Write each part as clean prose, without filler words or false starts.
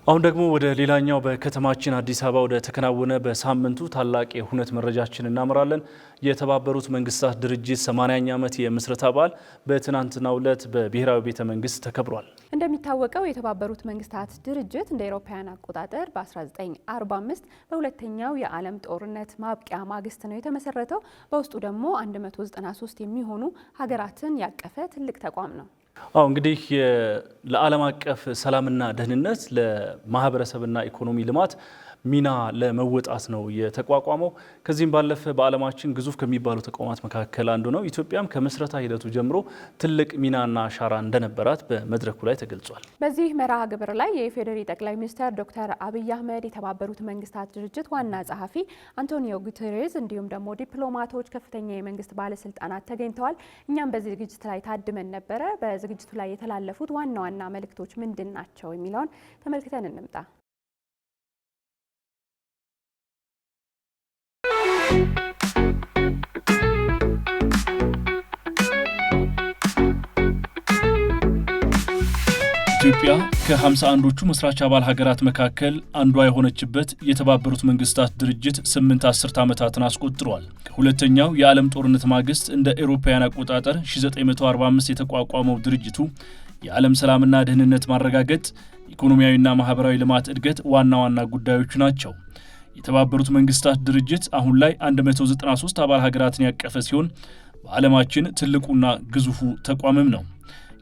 አሁን ደግሞ ወደ ሌላኛው በከተማችን አዲስ አበባ ወደ ተከናወነ በሳምንቱ ታላቅ የሁነት መረጃችን እናመራለን። የተባበሩት መንግስታት ድርጅት 80ኛ ዓመት የምስረታ በዓል በትናንትናው ዕለት በብሔራዊ ቤተ መንግስት ተከብሯል። እንደሚታወቀው የተባበሩት መንግስታት ድርጅት እንደ አውሮፓውያን አቆጣጠር በ1945 በሁለተኛው የዓለም ጦርነት ማብቂያ ማግስት ነው የተመሰረተው። በውስጡ ደግሞ 193 የሚሆኑ ሀገራትን ያቀፈ ትልቅ ተቋም ነው። እንግዲህ ለዓለም አቀፍ ሰላምና ደህንነት ለማህበረሰብና ኢኮኖሚ ልማት ሚና ለመወጣት ነው የተቋቋመው። ከዚህም ባለፈ በዓለማችን ግዙፍ ከሚባሉ ተቋማት መካከል አንዱ ነው። ኢትዮጵያም ከምስረታ ሂደቱ ጀምሮ ትልቅ ሚናና አሻራ እንደነበራት በመድረኩ ላይ ተገልጿል። በዚህ መርሃ ግብር ላይ የኢፌዴሪ ጠቅላይ ሚኒስትር ዶክተር አብይ አህመድ፣ የተባበሩት መንግስታት ድርጅት ዋና ጸሐፊ አንቶኒዮ ጉተሬዝ እንዲሁም ደግሞ ዲፕሎማቶች፣ ከፍተኛ የመንግስት ባለስልጣናት ተገኝተዋል። እኛም በዚህ ዝግጅት ላይ ታድመን ነበረ። በዝግጅቱ ላይ የተላለፉት ዋና ዋና መልእክቶች ምንድን ናቸው የሚለውን ተመልክተን እንምጣ። ኢትዮጵያ ከ51ዎቹ መስራች አባል ሀገራት መካከል አንዷ የሆነችበት የተባበሩት መንግስታት ድርጅት 8 አስርት ዓመታትን አስቆጥሯል። ከሁለተኛው የዓለም ጦርነት ማግስት እንደ አውሮፓውያን አቆጣጠር 1945 የተቋቋመው ድርጅቱ የዓለም ሰላምና ደህንነት ማረጋገጥ፣ ኢኮኖሚያዊና ማህበራዊ ልማት እድገት ዋና ዋና ጉዳዮቹ ናቸው። የተባበሩት መንግስታት ድርጅት አሁን ላይ 193 አባል ሀገራትን ያቀፈ ሲሆን በዓለማችን ትልቁና ግዙፉ ተቋምም ነው።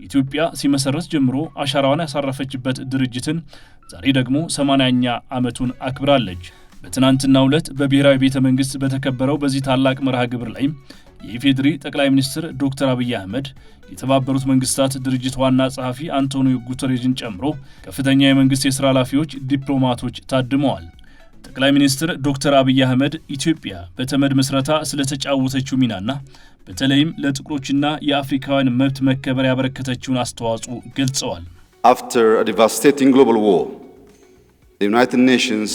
ኢትዮጵያ ሲመሰረት ጀምሮ አሻራዋን ያሳረፈችበት ድርጅትን ዛሬ ደግሞ 80ኛ ዓመቱን አክብራለች። በትናንትናው ዕለት በብሔራዊ ቤተ መንግስት በተከበረው በዚህ ታላቅ መርሃ ግብር ላይ የኢፌዴሪ ጠቅላይ ሚኒስትር ዶክተር አብይ አህመድ፣ የተባበሩት መንግስታት ድርጅት ዋና ጸሐፊ አንቶኒዮ ጉተሬዝን ጨምሮ ከፍተኛ የመንግስት የሥራ ኃላፊዎች፣ ዲፕሎማቶች ታድመዋል። ጠቅላይ ሚኒስትር ዶክተር አብይ አህመድ ኢትዮጵያ በተመድ ምስረታ ስለተጫወተችው ሚናና በተለይም ለጥቁሮችና የአፍሪካውያን መብት መከበር ያበረከተችውን አስተዋጽኦ ገልጸዋል። After a devastating global war, the United Nations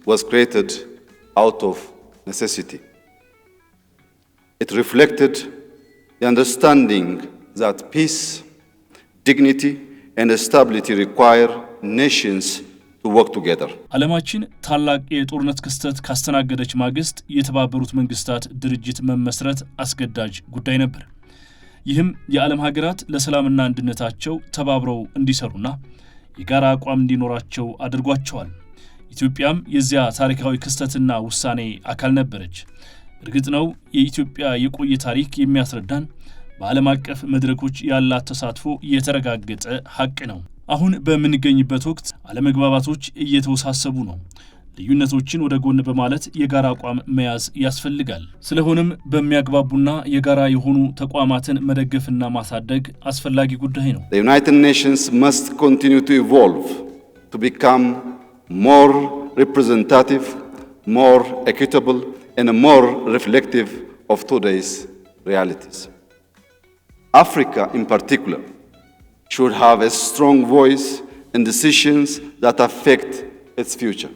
was created out of necessity. It reflected the understanding that peace, dignity, and stability require nations to work together. ዓለማችን ታላቅ የጦርነት ክስተት ካስተናገደች ማግስት የተባበሩት መንግስታት ድርጅት መመስረት አስገዳጅ ጉዳይ ነበር። ይህም የዓለም ሀገራት ለሰላምና አንድነታቸው ተባብረው እንዲሰሩና የጋራ አቋም እንዲኖራቸው አድርጓቸዋል። ኢትዮጵያም የዚያ ታሪካዊ ክስተትና ውሳኔ አካል ነበረች። እርግጥ ነው የኢትዮጵያ የቆየ ታሪክ የሚያስረዳን በዓለም አቀፍ መድረኮች ያላት ተሳትፎ የተረጋገጠ ሀቅ ነው። አሁን በምንገኝበት ወቅት አለመግባባቶች እየተወሳሰቡ ነው። ልዩነቶችን ወደ ጎን በማለት የጋራ አቋም መያዝ ያስፈልጋል። ስለሆነም በሚያግባቡና የጋራ የሆኑ ተቋማትን መደገፍና ማሳደግ አስፈላጊ ጉዳይ ነው። The United Nations must continue to evolve to become more representative, more equitable, and more reflective of today's realities. Africa in particular should have a strong voice in decisions that affect its future.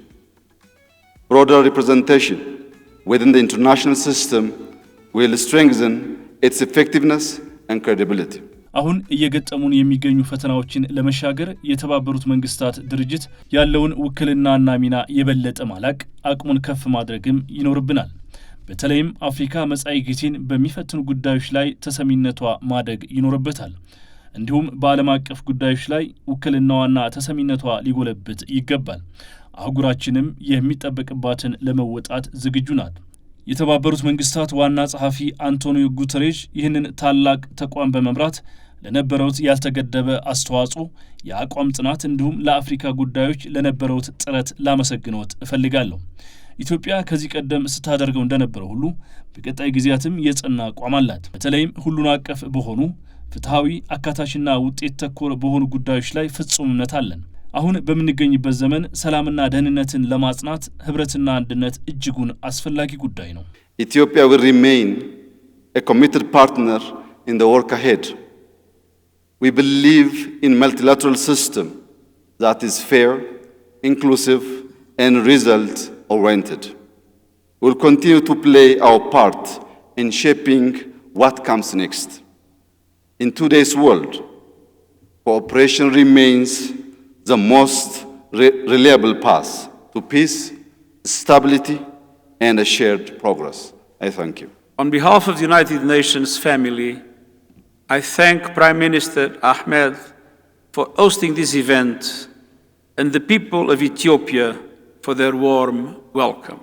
Broader representation within the international system will strengthen its effectiveness and credibility. አሁን እየገጠሙን የሚገኙ ፈተናዎችን ለመሻገር የተባበሩት መንግስታት ድርጅት ያለውን ውክልናና ሚና የበለጠ ማላቅ፣ አቅሙን ከፍ ማድረግም ይኖርብናል። በተለይም አፍሪካ መጻኢ ጊዜን በሚፈትኑ ጉዳዮች ላይ ተሰሚነቷ ማደግ ይኖርበታል። እንዲሁም በዓለም አቀፍ ጉዳዮች ላይ ውክልናዋና ተሰሚነቷ ሊጎለብት ይገባል። አህጉራችንም የሚጠበቅባትን ለመወጣት ዝግጁ ናት። የተባበሩት መንግስታት ዋና ጸሐፊ አንቶኒዮ ጉተሬዝ ይህንን ታላቅ ተቋም በመምራት ለነበረውት ያልተገደበ አስተዋጽኦ፣ የአቋም ጽናት እንዲሁም ለአፍሪካ ጉዳዮች ለነበረውት ጥረት ላመሰግኖት እፈልጋለሁ። ኢትዮጵያ ከዚህ ቀደም ስታደርገው እንደነበረው ሁሉ በቀጣይ ጊዜያትም የጸና አቋም አላት። በተለይም ሁሉን አቀፍ በሆኑ ፍትሃዊ፣ አካታችና ውጤት ተኮር በሆኑ ጉዳዮች ላይ ፍጹም እምነት አለን። አሁን በምንገኝበት ዘመን ሰላምና ደህንነትን ለማጽናት ህብረትና አንድነት እጅጉን አስፈላጊ ጉዳይ ነው። Ethiopia will remain a committed partner in the work ahead. We believe in a multilateral system that is fair, inclusive, and result-oriented. We will continue to play our part in shaping what comes next. In today's world, cooperation remains the most reliable path to peace, stability, and a shared progress. I thank you. On behalf of the United Nations family, I thank Prime Minister Ahmed for hosting this event and the people of Ethiopia for their warm welcome.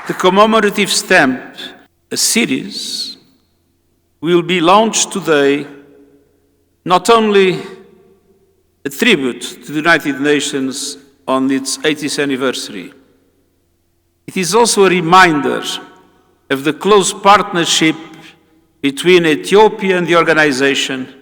The commemorative stamp, a series, will be launched today, not only a tribute to the United Nations on its 80th anniversary. It is also a reminder of the close partnership between Ethiopia and the organization,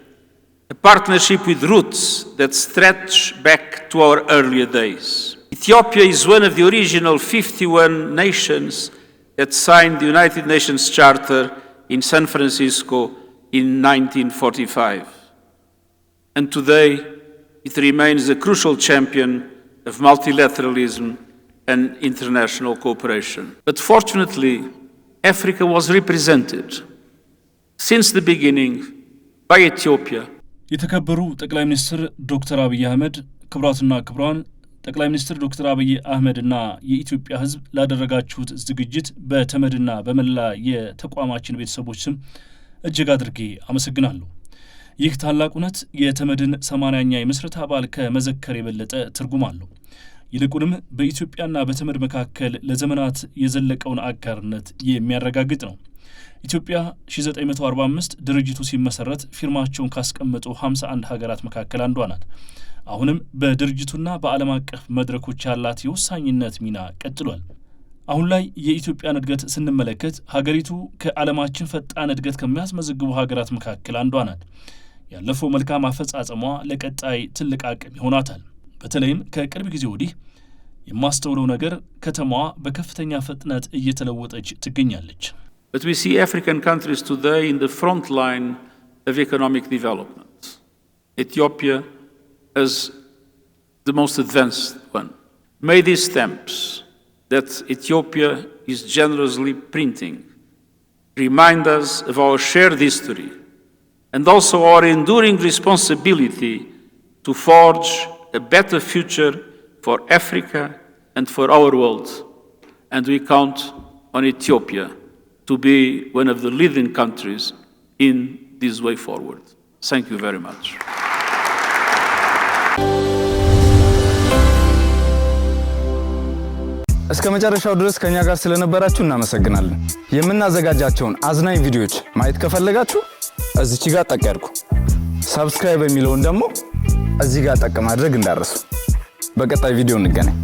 a partnership with roots that stretch back to our earlier days. Ethiopia is one of the original 51 nations that signed the United Nations Charter in San Francisco in 1945. And today, it remains a crucial champion of multilateralism and international cooperation. But fortunately, Africa was represented since the beginning by Ethiopia. የተከበሩ ጠቅላይ ሚኒስትር ዶክተር አብይ አህመድ፣ ክቡራትና ክቡራን፣ ጠቅላይ ሚኒስትር ዶክተር አብይ አህመድና የኢትዮጵያ ሕዝብ ላደረጋችሁት ዝግጅት በተመድና በመላ የተቋማችን ቤተሰቦች ስም እጅግ አድርጌ አመሰግናለሁ። ይህ ታላቅ እውነት የተመድን 80ኛ የምስረታ በዓል ከመዘከር የበለጠ ትርጉም አለው። ይልቁንም በኢትዮጵያና በተመድ መካከል ለዘመናት የዘለቀውን አጋርነት የሚያረጋግጥ ነው። ኢትዮጵያ 1945 ድርጅቱ ሲመሰረት ፊርማቸውን ካስቀመጡ 51 ሀገራት መካከል አንዷ ናት። አሁንም በድርጅቱና በዓለም አቀፍ መድረኮች ያላት የውሳኝነት ሚና ቀጥሏል። አሁን ላይ የኢትዮጵያን እድገት ስንመለከት ሀገሪቱ ከዓለማችን ፈጣን እድገት ከሚያስመዘግቡ ሀገራት መካከል አንዷ ናት። ያለፈው መልካም አፈጻጸሟ ለቀጣይ ትልቅ አቅም ይሆናታል። በተለይም ከቅርብ ጊዜ ወዲህ የማስተውለው ነገር ከተማዋ በከፍተኛ ፍጥነት እየተለወጠች ትገኛለች። But we see African countries today in the front line of economic development. Ethiopia is the most advanced one. May these stamps that Ethiopia is generously printing remind us of our shared history and also our enduring responsibility to forge a better future for Africa and for our world. And we count on Ethiopia to be one of the leading countries in this way forward. Thank you very much. እስከ መጨረሻው ድረስ ከኛ ጋር ስለነበራችሁ እናመሰግናለን። የምናዘጋጃቸውን አዝናኝ ቪዲዮዎች ማየት ከፈለጋችሁ እዚች ጋር ጠቅ ያድርጉ። ሰብስክራይብ የሚለውን ደግሞ እዚህ ጋር ጠቅ ማድረግ እንዳትረሱ። በቀጣይ ቪዲዮ እንገናኝ።